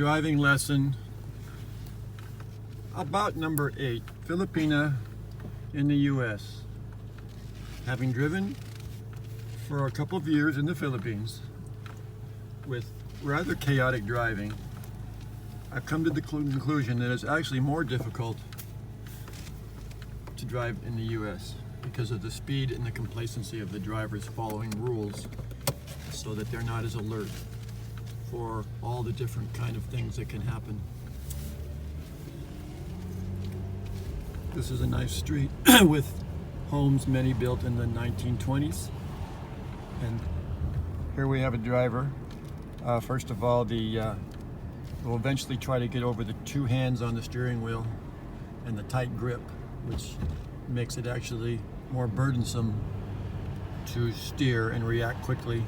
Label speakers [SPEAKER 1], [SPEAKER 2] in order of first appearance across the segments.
[SPEAKER 1] driving lesson about number 8, Filipina in the US. Having driven for a couple of years in the Philippines with rather chaotic driving, I've come to the conclusion that it's actually more difficult to drive in the US because of the speed and the complacency of the drivers following rules so that they're not as alert for all the different kind of things that can happen. This is a nice street with homes, many built in the 1920s. And here we have a driver. First of all, we'll eventually try to get over the 2 hands on the steering wheel and the tight grip, which makes it actually more burdensome to steer and react quickly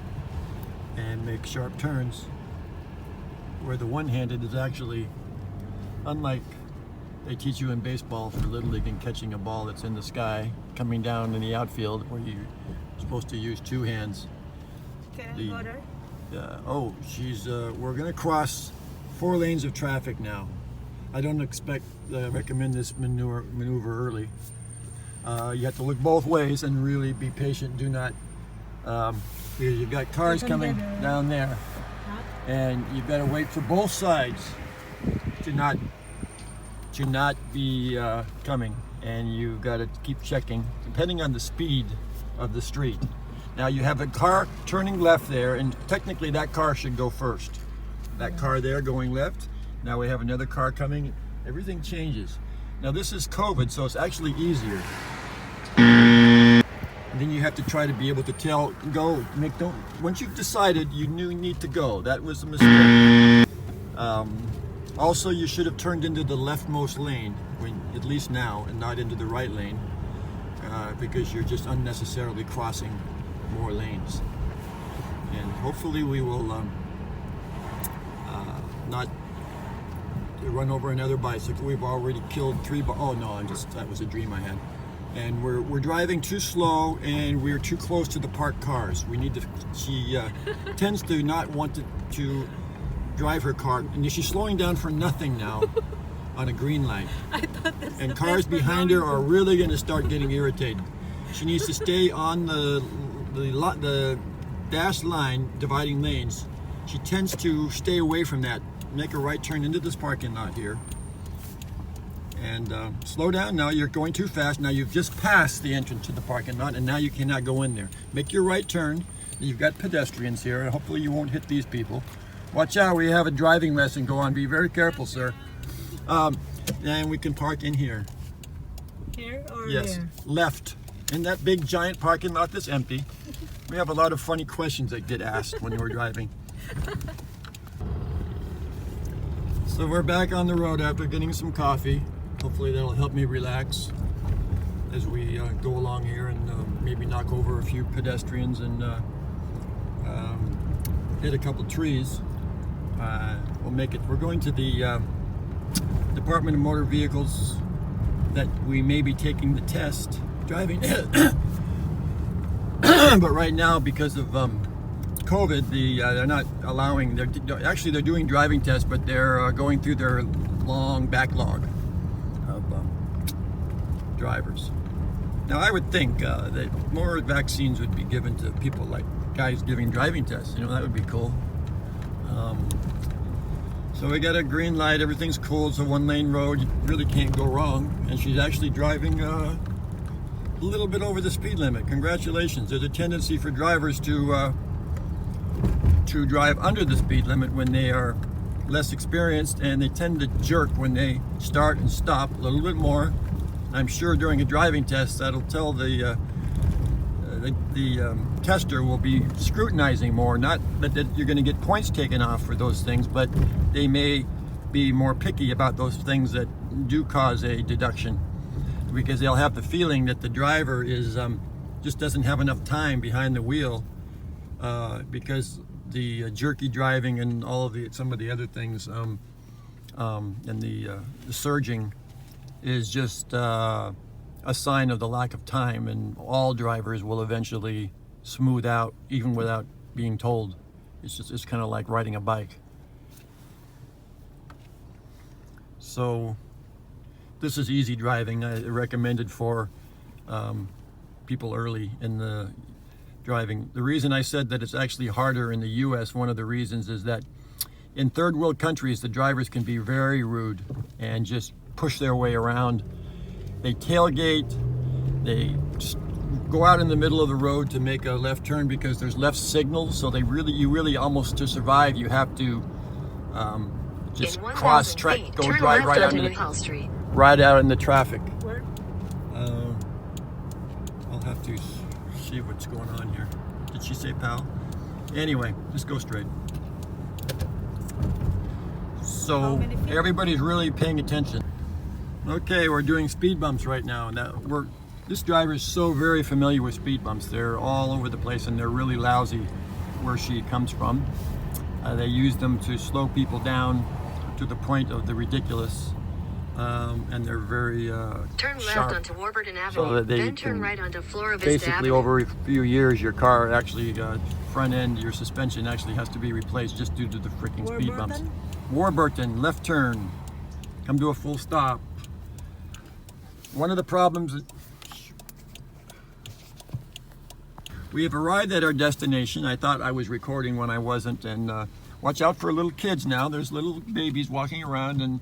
[SPEAKER 1] and make sharp turns. Where the one-handed is actually, unlike they teach you in baseball for Little League and catching a ball that's in the sky, coming down in the outfield where you're supposed to use 2 hands.
[SPEAKER 2] Water?
[SPEAKER 1] We're gonna cross 4 lanes of traffic now. I don't recommend this maneuver early. You have to look both ways and really be patient. Do not, because you've got cars coming down there, and you've got to wait for both sides to not be coming, and you've got to keep checking depending on the speed of the street. Now you have a car turning left there, and technically that car should go first. That car there going left. Now we have another car coming. Everything changes. Now this is COVID, so it's actually easier. And then you have to try to be able to once you've decided you need to go, that was a mistake. Also, you should have turned into the leftmost lane, at least now, and not into the right lane, because you're just unnecessarily crossing more lanes. And hopefully we will not run over another bicycle. We've already killed 3 that was a dream I had. And we're driving too slow, and we're too close to the parked cars. She tends to not want to drive her car, and she's slowing down for nothing now on a green light. And cars behind her are really going to start getting irritated. She needs to stay on the dashed line dividing lanes. She tends to stay away from that. Make a right turn into this parking lot here. And slow down. Now you're going too fast. Now you've just passed the entrance to the parking lot, and now you cannot go in there. Make your right turn. You've got pedestrians here, and hopefully you won't hit these people. Watch out, we have a driving lesson go on. Be very careful, sir. And we can park in here.
[SPEAKER 2] Here or
[SPEAKER 1] yes,
[SPEAKER 2] here?
[SPEAKER 1] Left. In that big giant parking lot that's empty. We have a lot of funny questions that get asked when we're driving. So we're back on the road after getting some coffee. Hopefully that'll help me relax as we go along here, and maybe knock over a few pedestrians and hit a couple trees. We'll make it. We're going to the Department of Motor Vehicles that we may be taking the test driving. But right now, because of COVID, they're not allowing. They're doing driving tests, but they're going through their long backlog of drivers. Now, I would think that more vaccines would be given to people like guys giving driving tests. That would be cool. So we got a green light. Everything's cool. It's a 1-lane road. You really can't go wrong. And she's actually driving a little bit over the speed limit. Congratulations. There's a tendency for drivers to drive under the speed limit when they are less experienced, and they tend to jerk when they start and stop a little bit more. I'm sure during a driving test that'll tell the tester will be scrutinizing more. Not that you're going to get points taken off for those things, but they may be more picky about those things that do cause a deduction, because they'll have the feeling that the driver is just doesn't have enough time behind the wheel, because the jerky driving and all of some of the other things, and the surging is just a sign of the lack of time, and all drivers will eventually smooth out even without being told. It's kind of like riding a bike. So this is easy driving. I recommend it for people early in the driving. The reason I said that it's actually harder in the US, one of the reasons is that in third world countries, the drivers can be very rude and just push their way around. They tailgate, they just go out in the middle of the road to make a left turn because there's left signals. So you really almost, to survive, you have to just cross track, go drive right out in the traffic.
[SPEAKER 2] Where?
[SPEAKER 1] I'll have to see what's going on here. Did she say pal? Anyway, just go straight. So everybody's really paying attention. Okay, we're doing speed bumps right now. This driver is so very familiar with speed bumps. They're all over the place and they're really lousy where she comes from. They use them to slow people down to the point of the ridiculous. And they're very
[SPEAKER 3] turn
[SPEAKER 1] sharp.
[SPEAKER 3] left onto Warburton Avenue,
[SPEAKER 1] So that they
[SPEAKER 3] then turn
[SPEAKER 1] can
[SPEAKER 3] right onto Flora Vista
[SPEAKER 1] basically
[SPEAKER 3] Avenue.
[SPEAKER 1] over a few years your car actually front end, your suspension actually has to be replaced just due to the freaking speed bumps. Warburton, left turn, come to a full stop. One of the problems, we have arrived at our destination. I thought I was recording when I wasn't, and watch out for little kids now. There's little babies walking around, and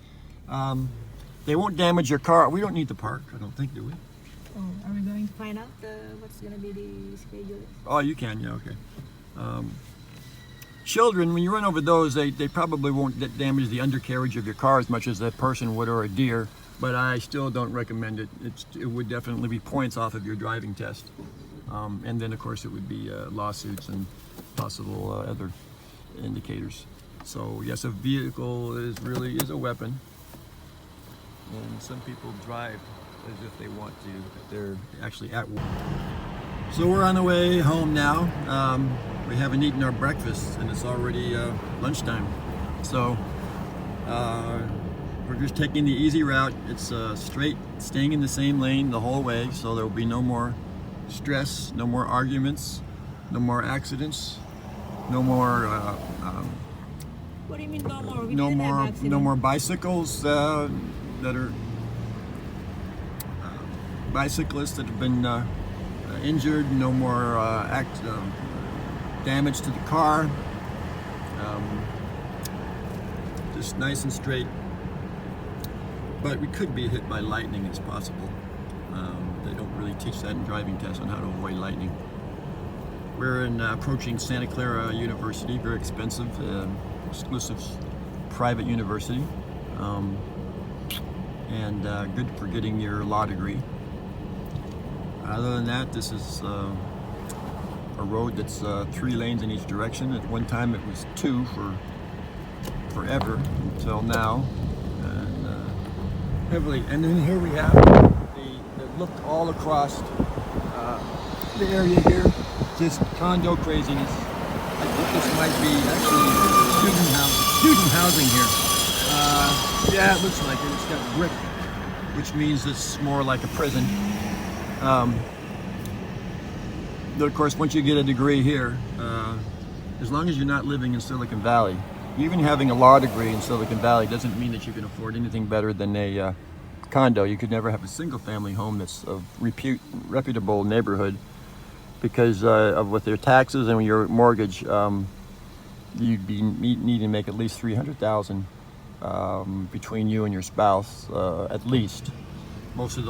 [SPEAKER 1] they won't damage your car. We don't need to park, I don't think, do we?
[SPEAKER 2] Oh, are we going to find out what's going to be the schedule?
[SPEAKER 1] Oh, you can, yeah, okay. Children, when you run over those, they probably won't damage the undercarriage of your car as much as a person would or a deer, but I still don't recommend it. It would definitely be points off of your driving test. And then, of course, it would be lawsuits and possible other indicators. So, yes, a vehicle is a weapon. And some people drive as if they want to, but they're actually at work. So we're on the way home now. We haven't eaten our breakfast and it's already lunchtime. So we're just taking the easy route. It's straight, staying in the same lane the whole way, so there will be no more stress, no more arguments, no more accidents, no more
[SPEAKER 2] What do you mean no more? We didn't have accident.
[SPEAKER 1] no more bicycles that are bicyclists that have been injured, no more damage to the car. Just nice and straight. But we could be hit by lightning, it's possible. They don't really teach that in driving tests on how to avoid lightning. We're approaching Santa Clara University, very expensive, exclusive private university, and good for getting your law degree. Other than that, this is a road that's 3 lanes in each direction. At one time it was 2 for forever until now. And heavily. And then here we have the look all across the area here. Just condo craziness. I think this might be actually student housing here. Yeah, it looks like it. It's got brick, which means it's more like a prison. But of course, once you get a degree here, as long as you're not living in Silicon Valley, even having a law degree in Silicon Valley doesn't mean that you can afford anything better than a condo. You could never have a single family home that's of reputable neighborhood because with your taxes and your mortgage, you'd be needing to make at least $300,000 between you and your spouse, at least. Most of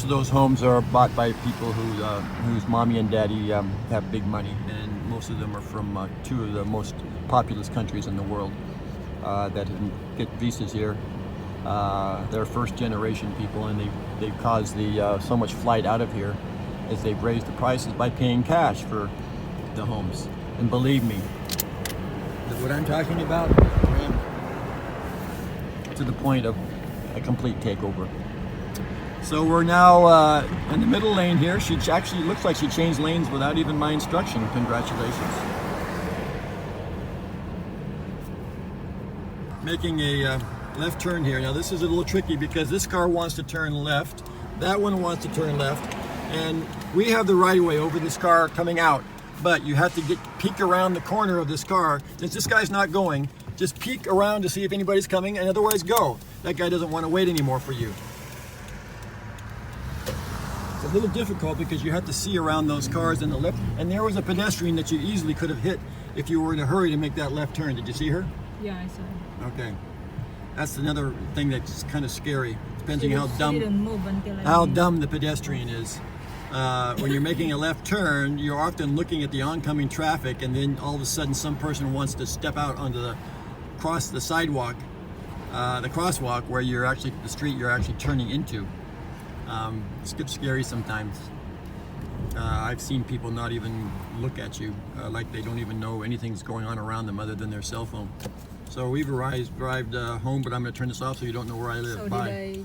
[SPEAKER 1] those homes are bought by people whose mommy and daddy have big money, and most of them are from 2 of the most populous countries in the world that didn't get visas here. They're first-generation people, and they've caused so much flight out of here as they've raised the prices by paying cash for the homes. And believe me, what I'm talking about, to the point of a complete takeover. So we're now in the middle lane here. She actually looks like she changed lanes without even my instruction. Congratulations. Making a left turn here. Now this is a little tricky because this car wants to turn left. That one wants to turn left. And we have the right of way over this car coming out. But you have to peek around the corner of this car. Since this guy's not going, just peek around to see if anybody's coming, and otherwise go. That guy doesn't want to wait anymore for you. It's a little difficult because you have to see around those cars in the left, and there was a pedestrian that you easily could have hit if you were in a hurry to make that left turn. Did you see her?
[SPEAKER 2] Yeah, I saw.
[SPEAKER 1] Okay. That's another thing that's kind of scary, depending how
[SPEAKER 2] She didn't move until
[SPEAKER 1] dumb the pedestrian is. When you're making a left turn, you're often looking at the oncoming traffic, and then all of a sudden some person wants to step out onto the sidewalk, the crosswalk where the street you're actually turning into. It's scary sometimes. I've seen people not even look at you, like they don't even know anything's going on around them other than their cell phone. So we've arrived home, but I'm going to turn this off so you don't know where I live.
[SPEAKER 2] So
[SPEAKER 1] Bye.
[SPEAKER 2] did I